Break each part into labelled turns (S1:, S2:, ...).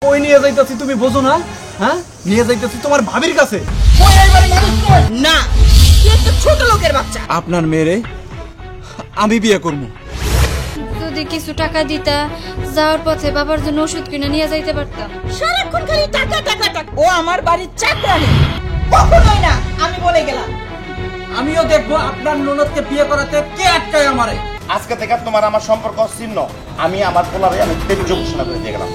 S1: কই নিয়ে যাইতাছি তুমি বোঝো না? হ্যাঁ, নিয়ে যাইতাছি তোমার ভাবির কাছে।
S2: কই এইবারে মানুষ কই না, কি একটা ছোট লোকের বাচ্চা।
S1: আপনার মেয়েরে আমি বিয়ে করব।
S3: যদি কিছু টাকা দিতা, যাওয়ার পথে বাবার জন্য ওষুধ কিনে নিয়ে যাইতে পারতাম।
S2: সারাক্ষণ খালি টাকা টাকা টাকা। ও আমার বাড়ির চাকরানি, কখনোই না, আমি বলে গেলাম।
S1: আমিও দেখবো আপনার ননদকে বিয়ে করাতে কে আটকায় আমারে।
S4: আজকে থেকে তোমার আমার সম্পর্ক ছিন্ন। আমি আমার পোলারে আমি ত্যায্য ঘোষণা করে দিয়ে গেলাম।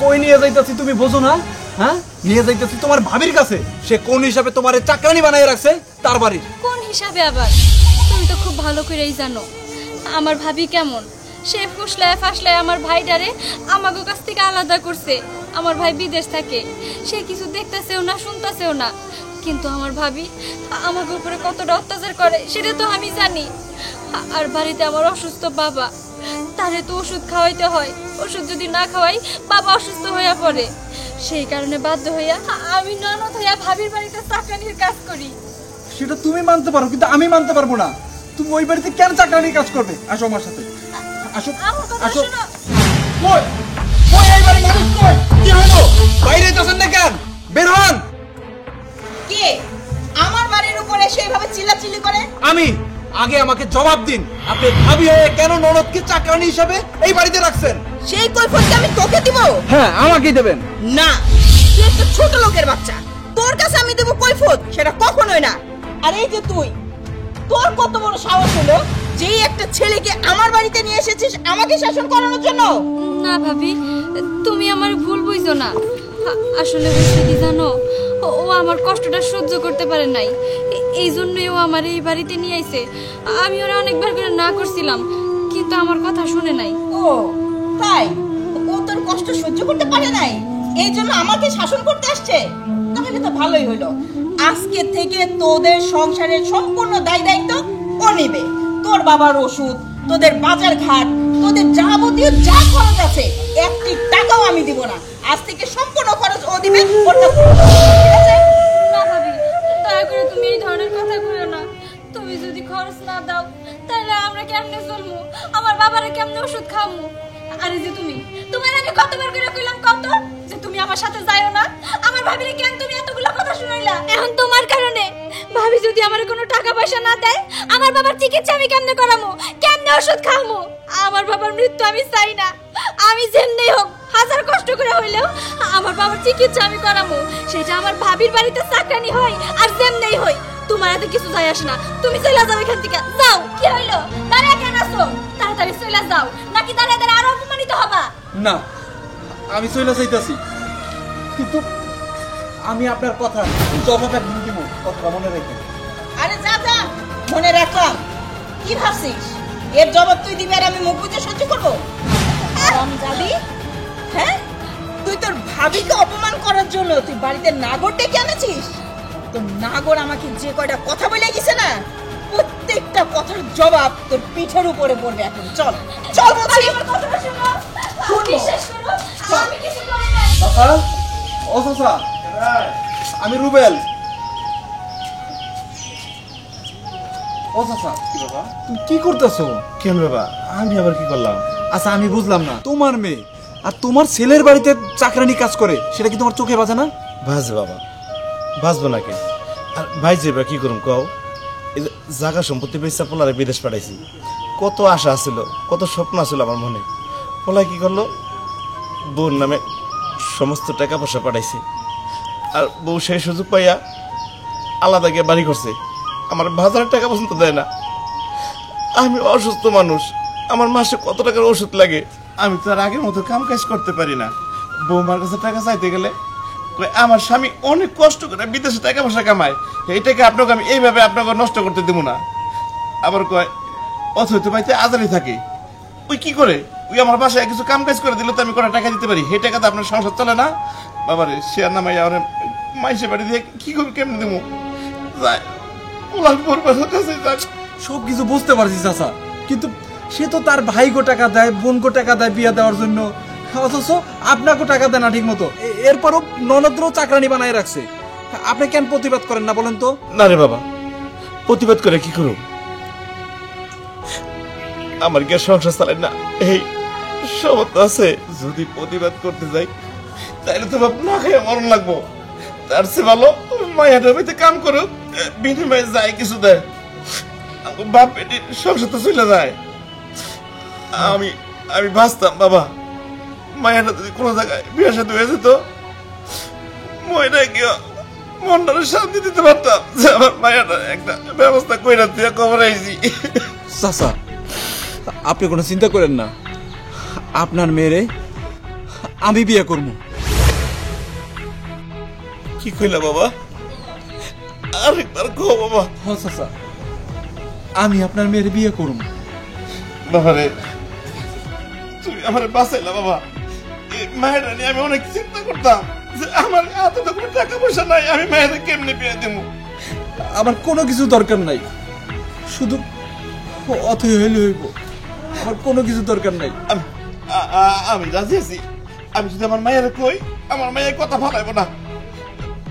S1: কই নিয়ে যাইতাছি তুমি বোঝো না? হ্যাঁ, নিয়ে যাইতাছি তোমার ভাবির কাছে। সে কোন হিসাবে তোমারে চাকরানি বানায় রাখছে তার বাড়ির।
S3: কোন হিসাবে আবার? তুমি তো খুব ভালো করেই জানো আমার ভাবি কেমন। সে ফুসলায় ফাসলায় আমার ভাইটারে আমাগো কাছ থেকে আলাদা করছে। আমার ভাই বিদেশ থাকে, সে কিছু দেখতেছেও না শুনতেছেও না, কিন্তু আমার ভাবি আমাকে উপরে কতটা অত্যাচার করে সেটা তো আমি জানি। আর বাড়িতে আমার অসুস্থ বাবা, তারে তো ওষুধ খাওয়াইতে হয়। ওষুধ যদি না খাওয়াই বাবা অসুস্থ হইয়া পড়ে। সেই কারণে বাধ্য হইয়া আমি ননদ হইয়া ভাবির বাড়িতে চাকরানির কাজ করি।
S1: সেটা তুমি মানতে পারো, কিন্তু আমি মানতে পারবো না। তুমি ওই বাড়িতে কেন চাকরানির কাজ করবে? আসো আমার সাথে, আসো আসো। কই কই এইবারে মানুষ কই? কি হলো? বাইরে যাচ্ছেন না কেন? বের হন।
S2: কে আমার বাড়ির উপরে সেইভাবে চিল্লাচিল্লি করে?
S1: আমি। আগে আমাকে জবাব দিন, আপনি ভাবি হয়ে কেন ননদকে চাকরানি হিসাবে এই বাড়িতে রাখছেন?
S2: সেই কৈফিয়ত আমি তোকে দিব?
S1: হ্যাঁ, আমাকেই দেবেন।
S2: না, তুই একটা ছোট লোকের বাচ্চা, তোর কাছে আমি দেব কৈফিয়ত? সেটা কখনোই না। আর এই যে তুই, তোর কত বড় সাহস হলো যেই একটা ছেলেকে আমার বাড়িতে নিয়ে এসেছিস আমাকে শাসন করানোর জন্য?
S3: না ভাবি, তুমি আমার ভুল বুঝছো না। আসলে হয়েছে কি জানো, ও আমার কষ্টটা সহ্য করতে পারে নাই, এই জন্যই ও আমার এই বাড়িতে নিয়ে আইছে। আমি ওরা অনেকবার করে না করছিলাম, কিন্তু আমার কথা শুনে নাই।
S2: ও তাই? ও তোর কষ্ট সহ্য করতে পারে নাই, এই জন্য আমাকে শাসন করতে আসছে? তাহলে তো ভালোই হলো। আজকে থেকে তোদের সংসারের সম্পূর্ণ দায় দায়িত্ব ও নেবে। তোর বাবার ওষুধ, তোদের বাজার ঘাট, তোদের যাবতীয় যা খরচ আছে, একটি টাকাও আমি দিব না। আজ থেকে সম্পূর্ণ খরচ ও দিবে।
S3: না ভাবি, দয়া করে তুমি এই ধরনের কথা কইও না। তুমি যদি খরচ না দাও তাহলে আমরা কেমনে চলবো? আমার বাবারে কেমনে ওষুধ খাওয়াবো? আরে যে তোমার আমি কতবার করে কইলাম কত যে তুমি আমার সাথে যাইও না। আমার ভাবিরে কেন তুমি এতগুলো কথা শুনাইলা? এখন তোমার কারণে ভাবি যদি আমার কোনো টাকা পয়সা না দেয়, আমার বাবার চিকিৎসা আমি কেমনে করামু? কেমনে ওষুধ খাওয়ামু? আমার বাবার মৃত্যু আমি চাই না। আমি যেমনেই হোক, হাজার কষ্ট করে হইলেও আমার বাবার চিকিৎসা আমি করামু। সেটা আমার ভাবির বাড়িতে চাকরানি হয় আর যেমনেই হই, তোমার এত কিছু যায় আসে না। তুমি চলে যাও এখান থেকে, যাও। কি হইলো? দাঁড়া কেন আছো? তাড়াতাড়ি চলে যাও, নাকি দাঁড়ায় দাঁড়ায় আরো অপমানিত হবা?
S1: না, আমি চলে যাইতাছি, কিন্তু আমি আপনার কথা জবাব একদিন দিব, কথা মনে রাখবেন।
S2: আরে যা যা, মনে রাখলাম। কি ভাবছিস এর জবাব তুই দিবি আর আমি মুখ বুজে সহ্য করবো? আরাম যাবি? হ্যাঁ, তুই তোর ভাবিকে অপমান করার জন্য তুই বাড়িতে নাগর ডেকে আনেছিস? তো নাগর আমাকে যে কয়টা কথা বলে গেছে না, প্রত্যেকটা কথার জবাব তোর পিঠের উপরে পড়বে এখন। চল চল বলছি।
S3: আমার কথাটা শোনো, বিশ্বাস করো, আমি কিছু করি নাই।
S1: চাচা, ও চাচা, আমি রুবেল। ও চাচা, কি বাবা তুমি কি করতেছো?
S4: কেন বাবা, আমি আবার কি করলাম?
S1: আচ্ছা, আমি বুঝলাম না, তোমার মেয়ে আর তোমার ছেলের বাড়িতে চাকরানি কাজ করে, সেটা কি তোমার চোখে বাজে না?
S4: বাজে বাবা, বাজবো না কেন? আর ভাই যে কি করুম কও? এই যে জায়গা সম্পত্তি বেচা পোলারে বিদেশ পাঠাইছি, কত আশা আছিল, কত স্বপ্ন আছিল আমার মনে। পোলা কি করলো, বউর নামে সমস্ত টাকা পয়সা পাঠাইছে। আর বউ সেই সুযোগ পাইয়া আলাদা গিয়ে বাড়ি করছে, আমার বাজারের টাকা পর্যন্ত দেয় না। আমি অসুস্থ মানুষ, আমার মাসে কত টাকার ওষুধ লাগে, আমি তো আর আগের মতো কাম কাজ করতে পারি না। বৌমার কাছে টাকা চাইতে গেলে আমার স্বামী অনেক কষ্ট করে বিদেশে টাকা পয়সা কামায়, এই টাকা আপনাকে আমি এইভাবে আপনাকে নষ্ট করতে দেবো না। আবার কয় অথৈত পাইতে আজারি থাকে, ওই কি করে ওই আমার বাসায় কিছু কাম কাজ করে দিলে তো আমি কটা টাকা দিতে পারি, সেই টাকা তো আপনার সংসার চলে না। বাবারে সে আর নামাইয়া মাইসে বাড়ি দিয়ে কি করে কেমনে দেবো যাই পোলার পরিবারের কাছে যাই।
S1: সব কিছু বুঝতে পারছি চাচা, কিন্তু সে তো তার ভাইগো টাকা দেয়, বোনগো টাকা দেয় বিয়ে দেওয়ার জন্য, অথচ আপনাকেও টাকা দেয় না ঠিক মতো। এরপরও ননদরাও চাকরানি বানায় রাখছে। আপনি কেন প্রতিবাদ করেন না বলেন তো?
S4: না রে বাবা, প্রতিবাদ করে কি করব? আমার কি আর সংসার চালায় না এই সমর্থ আছে? যদি প্রতিবাদ করতে যাই তাহলে তো বাপ না খেয়ে মরণ লাগবো। তার চেয়ে ভালো মায়াটা বাড়িতে কাম করুক, বিনিময়ে যায় কিছু দেয়, বাপ বেটির সংসার তো চলে যায়। আমি আমি ভাবতাম বাবা, মায়াটা যদি কোনো জায়গায় বিয়ে সাথে হয়ে যেত, ময়না গিয়ে মনটারে শান্তি দিতে পারতাম যে আমার মায়াটা একটা ব্যবস্থা কইরা দিয়ে খবর আইছি।
S1: চাচা, আপনি কোনো চিন্তা করেন না, আপনার মেয়েরে আমি বিয়ে করবো।
S4: কি কইলা বাবা? আরেকবার কও বাবা।
S1: হ চাচা, আমি আপনার মেয়েরে বিয়ে করবো।
S4: বাবা রে, তুমি আমার বাঁচাইলা বাবা। এই মায়েরা নিয়ে আমি অনেক চিন্তা করতাম যে আমার হাতে তো কোনো টাকা পয়সা নাই, আমি মায়েরা কেমনে বিয়ে দেবো।
S1: আমার কোনো কিছু দরকার নাই, শুধু অথই হইলে হইব, আমার কোনো কিছু দরকার নাই।
S4: আমি রাজি আছি। আমি যদি আমার মায়ের কই, আমার মায়ের কথা ভালাইবো না,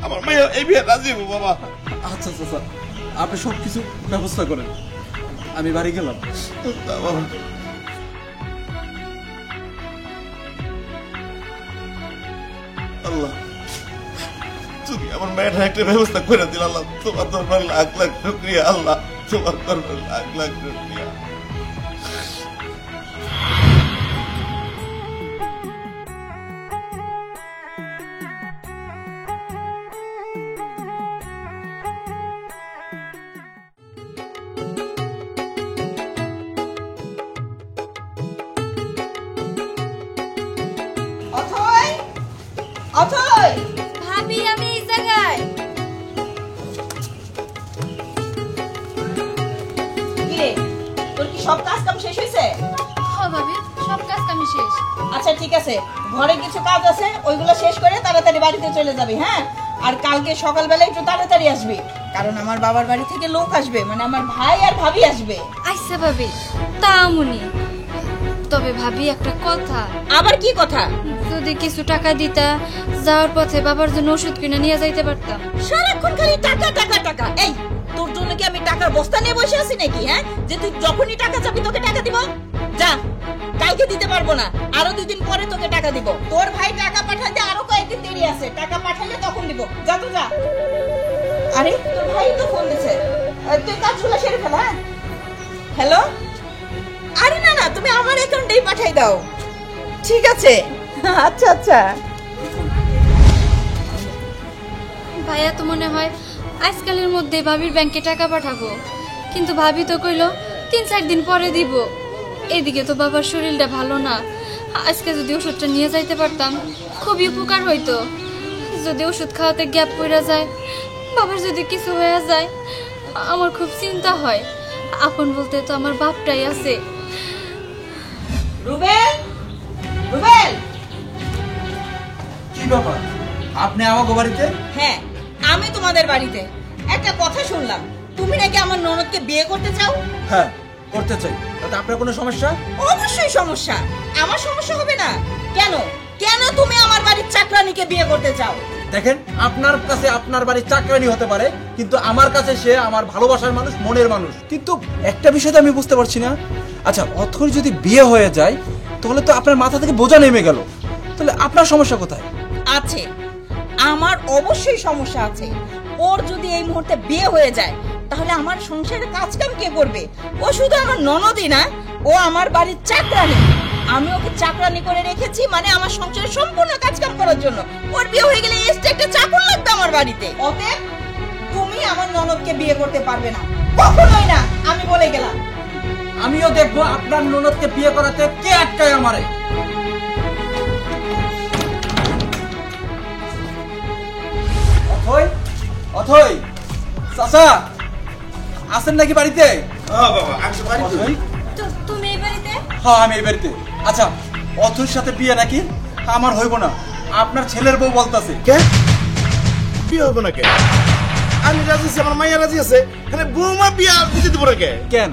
S4: আমার মায়ের এই বিয়ে রাজি হবো বাবা।
S1: আচ্ছা চাচা, আপনি সব কিছু ব্যবস্থা করেন, আমি বাড়ি গেলাম।
S4: বাবা, আল্লাহ তুমি আমার মেয়েটা একটা ব্যবস্থা করে দিল। আল্লাহ তোমার দরবার লাখ লাখ শুকরিয়া। আল্লাহ তোমার দরবার লাখ লাখ শুকরিয়া।
S2: অথই, অথই,
S3: ভাবি আমি এই জায়গায়।
S2: কিরে, তোর কি সব কাজ কাম শেষ হয়েছে?
S3: হ্যাঁ ভাবি, সব কাজ কামি শেষ।
S2: আচ্ছা ঠিক আছে, ঘরে কিছু কাজ আছে, ওইগুলো শেষ করে তাড়াতাড়ি বাড়িতে চলে যাবি। হ্যাঁ, আর কালকে সকালবেলা একটু তাড়াতাড়ি আসবি, কারণ আমার বাবার বাড়ি থেকে লোক আসবে, মানে আমার ভাই আর ভাবি আসবে।
S3: আচ্ছা ভাবি, তা আমুনি। তবে ভাবি একটা কথা,
S2: আবার কি কথা?
S3: যদি কিছু টাকা দিতা, যাওয়ার পথে বাবার জন্য ওষুধ কিনে নিয়ে যাইতে পারতাম।
S2: সারাক্ষণ খালি টাকা টাকা টাকা। এই, তোর জন্য কি আমি টাকার বস্তা নিয়ে বসে আছি নাকি? হ্যাঁ, যে তুই যখনই টাকা চাবি তোকে টাকা দিব? যা, কালকে দিতে পারবো না, আরো 2 দিন পরে তোকে টাকা দিব। তোর ভাই টাকা পাঠাতে আরো কয়েকদিন দেরি আছে, টাকা পাঠালে তখন দিব। যা তো যা। আরে তোর ভাই তো ফোন দিছে, তুই কাজগুলো সেরে ফেল। হ্যাঁ, হ্যালো। আরে না না, তুমি আমার অ্যাকাউন্টেই পাঠাই দাও। ঠিক আছে, আচ্ছা আচ্ছা।
S3: ভাইয়া তো মনে হয় আজকালের মধ্যে ভাবির ব্যাংকে টাকা পাঠাবো, কিন্তু ভাবি তো কইলো 3-4 দিন পরে দিব। এদিকে তো বাবার শরীরটা ভালো না, আজকে যদি ওষুধটা নিয়ে যাইতে পারতাম খুবই উপকার হইতো। যদি ওষুধ খাওয়াতে গ্যাপ পড়ে যায়, বাবার যদি কিছু হয়ে যায়, আমার খুব চিন্তা হয়। আপন বলতে তো আমার বাপটাই আছে।
S2: রুবেল, রুবেল।
S1: কি ব্যাপার, আপনি আমাকে বাড়িতে?
S2: হ্যাঁ, আমি তোমাদের বাড়িতে। একটা কথা শুনলাম, তুমি নাকি আমার ননদকে বিয়ে করতে চাও।
S1: হ্যাঁ, করতে চাই। তাতে আপনার কোনো সমস্যা?
S2: অবশ্যই সমস্যা। আমার সমস্যা হবে না কেন? কেন তুমি আমার বাড়ির চাকরানিকে বিয়ে করতে চাও?
S1: দেখেন, আপনার কাছে আপনার বাড়ির চাকরানি হতে পারে, কিন্তু আমার কাছে সে আমার ভালোবাসার মানুষ, মনের মানুষ। কিন্তু একটা বিষয় তো আমি বুঝতে পারছি না। আচ্ছা, অথর যদি বিয়ে হয়ে যায় তাহলে তো আপনার মাথা থেকে বোঝা নেমে গেল, তাহলে আপনার সমস্যা কোথায়?
S2: আছে, আমার অবশ্যই সমস্যা আছে। ওর যদি এই মুহূর্তে বিয়ে হয়ে যায় তাহলে আমার সংসারের কাজ কাম কে করবে? ও শুধু আমার ননদই না, ও আমার বাড়ির চাকরানি। আমি ওকে চাকরানি করে রেখেছি, মানে আমার সংসারের সম্পূর্ণ কাজ কাম করার জন্য। ওর বিয়ে হয়ে গেলে এক্সট্রা একটা চাকর লাগবে আমার বাড়িতে। অতএব তুমি আমার ননদকে বিয়ে করতে পারবে না, কখনোই না, আমি বলে গেলাম।
S1: আমিও দেখবো আপনার ননদকে বিয়ে করাতে কে আটকায় আমারে। অথই, অথই, চাচা আছেন নাকি বাড়িতে?
S4: বাবা আসো বাড়িতে।
S1: অথই?
S3: তুমি এই বাড়িতে?
S1: হ্যাঁ, আমি এই বাড়িতে। আচ্ছা, অথর সাথে বিয়ে নাকি? আমার হইব না, আপনার ছেলের বউ বলতাছে।
S4: কে বিয়ে হবে না কে? আমি রাজি আছি, আমার মাইয়া রাজি আছে, এখানে বৌমা বিয়া দিতে দিব না কে?
S1: কেন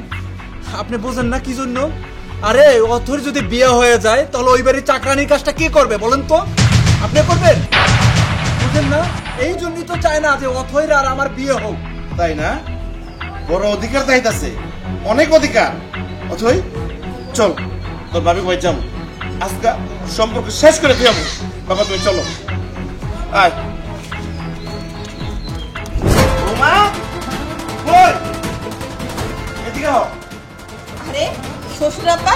S1: আপনি বোঝেন না কি জন্য? আরে অথর যদি বিয়ে হয়ে যায় তাহলে ওই বাড়ির চাকরানির কাজটা কে করবে বলেন তো? আপনি করবেন? বুঝেন না, এই জন্যই তো চায় না যে অথৈর আর আমার বিয়ে হোক।
S4: তাই না? বড় অধিকার চাইতাছে, অনেক অধিকার। অথই চল, তোর ভাবি কই যাম, আজকে সম্পর্ক শেষ করে দিয়াম। বাবা তুমি চলো, আয়। বৌমা কই? এদিকে হও।
S2: আরে শ্বশুর আব্বা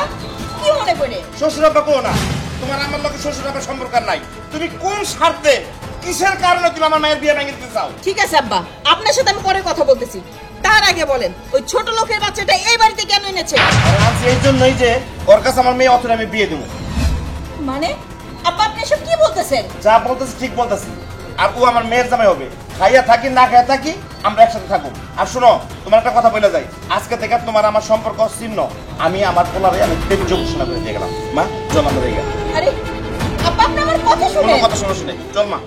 S2: কি মনে করে?
S4: শ্বশুর আব্বা কো না, তোমার আমার লোকের শ্বশুর আব্বার সম্পর্ক আর নাই। তুমি কোন স্বার্থে, কিসের কারণে তুমি আমার মায়ের বিয়ে ভেঙে দিতে চাও?
S2: ঠিক আছে আব্বা, আপনার সাথে আমি পরে কথা বলতেছি। তার আগে বলেন ওই ছোট লোকের বাচ্চাটা এই বাড়িতে কেন এনেছে?
S4: আর আজ এই জন্যই যে ওর কাছে আমার মেয়ে অথরে আমি বিয়ে দেবো।
S2: মানে আব্বা আপনি এসব কি বলতেছেন?
S4: যা বলতেছি ঠিক বলতেছি। আর ও আমার মেয়ের জামাই হবে, খাইয়া থাকি না খাইয়া থাকি আমরা একসাথে থাকবো। আর শোনো, তোমার একটা কথা বলে যাই, আজকে থেকে তোমার আমার সম্পর্ক ছিন্ন। আমি আমার পোলারে আমি তেজ্য ঘোষণা করে দিয়ে গেলাম। মা চল আমরা এই গেলাম।
S2: আরে আব্বা আপনি আমার কথা
S4: কোনো
S2: শুনেন।
S4: কথা সমস্যা নেই, চল মা।